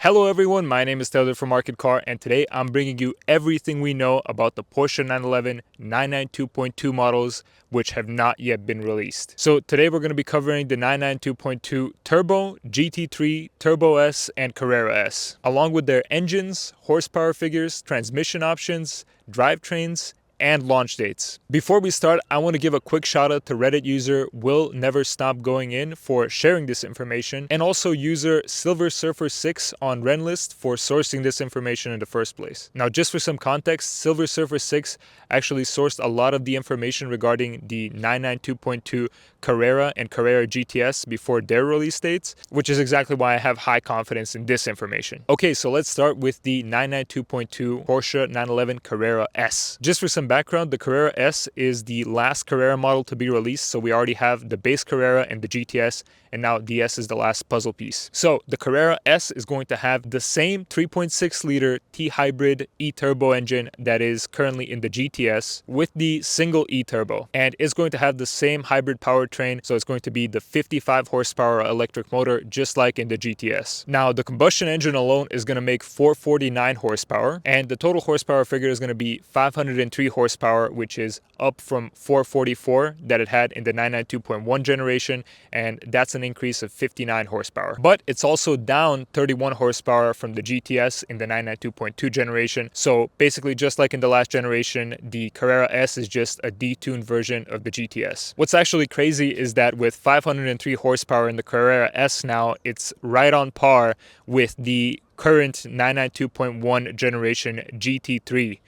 Hello everyone, my name is Taylor from Market Car, and today I'm bringing you everything we know about the Porsche 911 992.2 models which have not yet been released. So today we're going to be covering the 992.2 Turbo, GT3, Turbo S, and Carrera S, along with their engines, horsepower figures, transmission options, drivetrains, and launch dates. Before we start, I want to give a quick shout out to Reddit user Will Never Stop Going In for sharing this information, and also user Silver Surfer 6 on Renlist for sourcing this information in the first place. Now, just for some context, Silver Surfer 6 actually sourced a lot of the information regarding the 992.2 Carrera and Carrera GTS before their release dates, which is exactly why I have high confidence in this information. Okay, so let's start with the 992.2 Porsche 911 Carrera S. Just for some background, the Carrera S is the last Carrera model to be released, so we already have the base Carrera and the GTS, and now the S is the last puzzle piece. So the Carrera S is going to have the same 3.6 liter T-hybrid E-turbo engine that is currently in the GTS with the single E-turbo, and it's going to have the same hybrid powertrain, so it's going to be the 55 horsepower electric motor just like in the GTS. Now the combustion engine alone is going to make 449 horsepower, and the total horsepower figure is going to be 503 horsepower, which is up from 444 that it had in the 992.1 generation, and that's an increase of 59 horsepower. But it's also down 31 horsepower from the GTS in the 992.2 generation. So basically, just like in the last generation, the Carrera S is just a detuned version of the GTS. What's actually crazy is that with 503 horsepower in the Carrera S now, it's right on par with the current 992.1 generation GT3.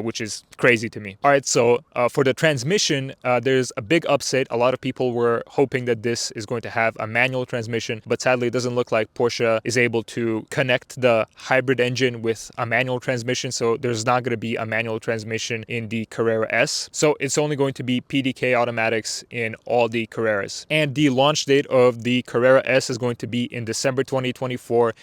Which is crazy to me. All right, so for the transmission, there's a big upset. A lot of people were hoping that this is going to have a manual transmission, but sadly it doesn't look like Porsche is able to connect the hybrid engine with a manual transmission, so there's not going to be a manual transmission in the Carrera S. So it's only going to be PDK automatics in all the Carreras. And the launch date of the Carrera S is going to be in December 2024.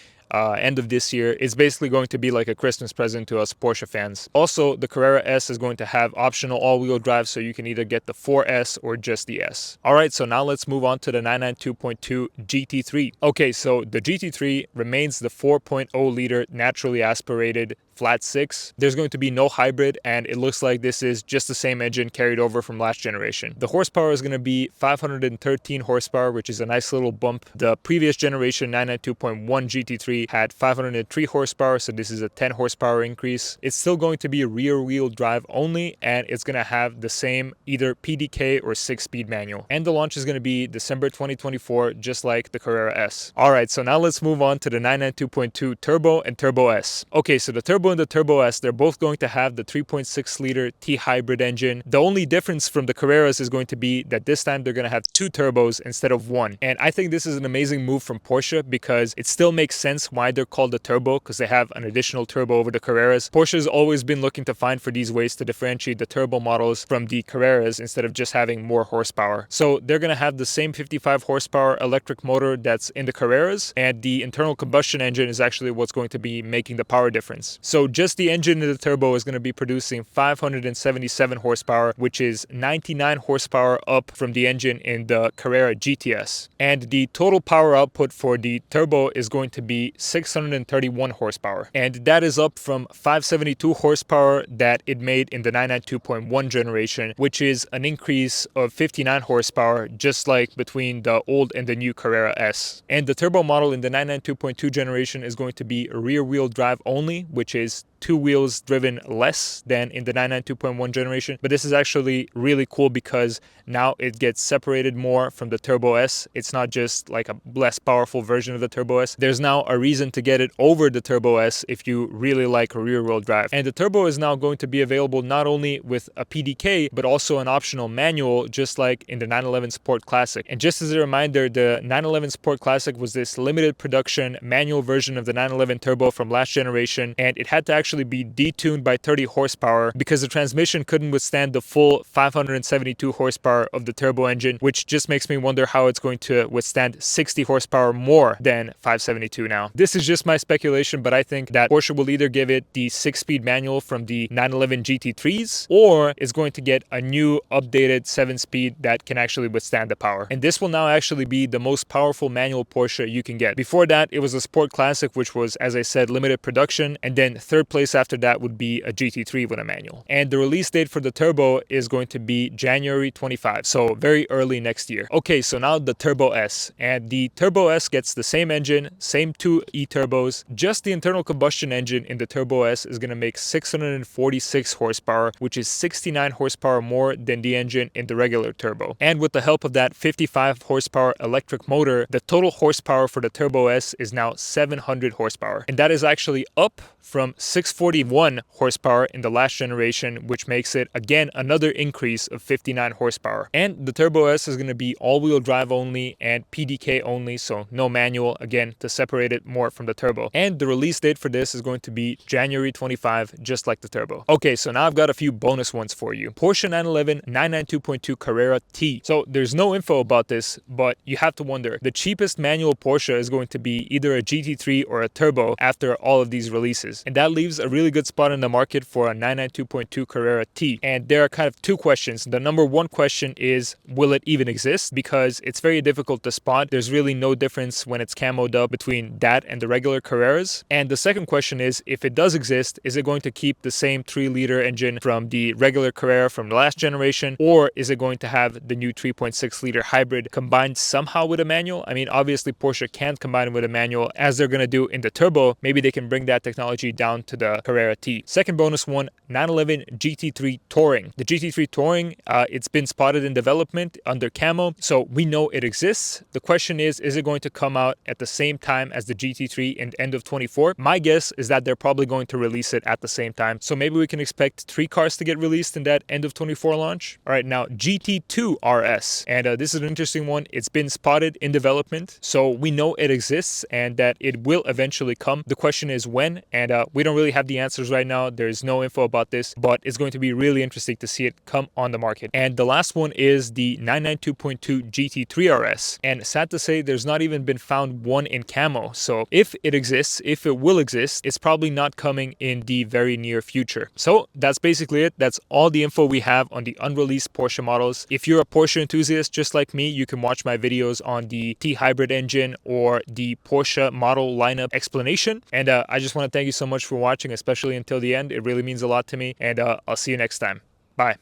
End of this year. It's basically going to be like a Christmas present to us Porsche fans. Also, the Carrera S is going to have optional all-wheel drive, so you can either get the 4S or just the S. Alright, so now let's move on to the 992.2 GT3. Okay, so the GT3 remains the 4.0 liter naturally aspirated flat six. There's going to be no hybrid, and it looks like this is just the same engine carried over from last generation. The horsepower is going to be 513 horsepower, which is a nice little bump. The previous generation 992.1 GT3 had 503 horsepower, so this is a 10 horsepower increase. It's still going to be rear wheel drive only, and it's going to have the same either PDK or 6-speed manual. And the launch is going to be December 2024, just like the Carrera S. Alright, so now let's move on to the 992.2 Turbo and Turbo S. Okay, so the Turbo and the Turbo S, they're both going to have the 3.6 liter T-hybrid engine. The only difference from the Carreras is going to be that this time they're going to have 2 turbos instead of 1. And I think this is an amazing move from Porsche because it still makes sense why they're called the Turbo, because they have an additional turbo over the Carreras. Porsche has always been looking to find for these ways to differentiate the turbo models from the Carreras instead of just having more horsepower. So they're going to have the same 55 horsepower electric motor that's in the Carreras, and the internal combustion engine is actually what's going to be making the power difference. So just the engine in the turbo is going to be producing 577 horsepower, which is 99 horsepower up from the engine in the Carrera GTS. And the total power output for the turbo is going to be 631 horsepower. And that is up from 572 horsepower that it made in the 992.1 generation, which is an increase of 59 horsepower, just like between the old and the new Carrera S. And the turbo model in the 992.2 generation is going to be rear wheel drive only, which is 2 wheels driven less than in the 992.1 generation. But this is actually really cool because now it gets separated more from the Turbo S. It's not just like a less powerful version of the Turbo S. There's now a reason to get it over the Turbo S if you really like rear wheel drive. And the Turbo is now going to be available not only with a PDK, but also an optional manual, just like in the 911 Sport Classic. And just as a reminder, the 911 Sport Classic was this limited production manual version of the 911 Turbo from last generation, and it had to actually actually be detuned by 30 horsepower because the transmission couldn't withstand the full 572 horsepower of the turbo engine, which just makes me wonder how it's going to withstand 60 horsepower more than 572 now. This is just my speculation, but I think that Porsche will either give it the 6-speed manual from the 911 GT3s, or is going to get a new updated 7-speed that can actually withstand the power. And this will now actually be the most powerful manual Porsche you can get. Before that, it was a Sport Classic, which was, as I said, limited production, and then third place after that would be a GT3 with a manual. And the release date for the turbo is going to be January 25, so very early next year. Okay, so now the Turbo S, and the Turbo S gets the same engine, same two e-turbos. Just the internal combustion engine in the Turbo S is going to make 646 horsepower, which is 69 horsepower more than the engine in the regular turbo. And with the help of that 55 horsepower electric motor, the total horsepower for the Turbo S is now 700 horsepower. And that is actually up from 641 horsepower in the last generation, which makes it again another increase of 59 horsepower. And the Turbo S is going to be all-wheel drive only and PDK only, so no manual, again, to separate it more from the turbo. And the release date for this is going to be January 25, just like the turbo. Okay, so now I've got a few bonus ones for you. Porsche 911 992.2 Carrera T. So there's no info about this, but you have to wonder, the cheapest manual Porsche is going to be either a GT3 or a turbo after all of these releases. And that leaves a really good spot in the market for a 992.2 Carrera T. And there are kind of two questions. The number one question is, will it even exist? Because it's very difficult to spot. There's really no difference when it's camoed up between that and the regular Carreras. And the second question is, if it does exist, is it going to keep the same 3-liter engine from the regular Carrera from the last generation, or is it going to have the new 3.6-liter hybrid combined somehow with a manual? I mean, obviously Porsche can't combine it with a manual as they're going to do in the turbo. Maybe they can bring that technology down to the Carrera T. Second bonus one, 911 GT3 Touring. The GT3 Touring, it's been spotted in development under camo, so we know it exists. The question is it going to come out at the same time as the GT3 in the end of 24? My guess is that they're probably going to release it at the same time, so maybe we can expect 3 cars to get released in that end of 24 launch. All right, now GT2 RS, and this is an interesting one. It's been spotted in development, so we know it exists and that it will eventually come. The question is when, and we don't really have the answers right now. There's no info about this, but it's going to be really interesting to see it come on the market. And the last one is the 992.2 GT3 RS, and sad to say, there's not even been found one in camo. So if it exists, if it will exist, it's probably not coming in the very near future. So that's basically it. That's all the info we have on the unreleased Porsche models. If you're a Porsche enthusiast just like me, you can watch my videos on the T hybrid engine or the Porsche model lineup explanation. And I just want to thank you so much for watching, especially until the end. It really means a lot to me, and I'll see you next time. Bye.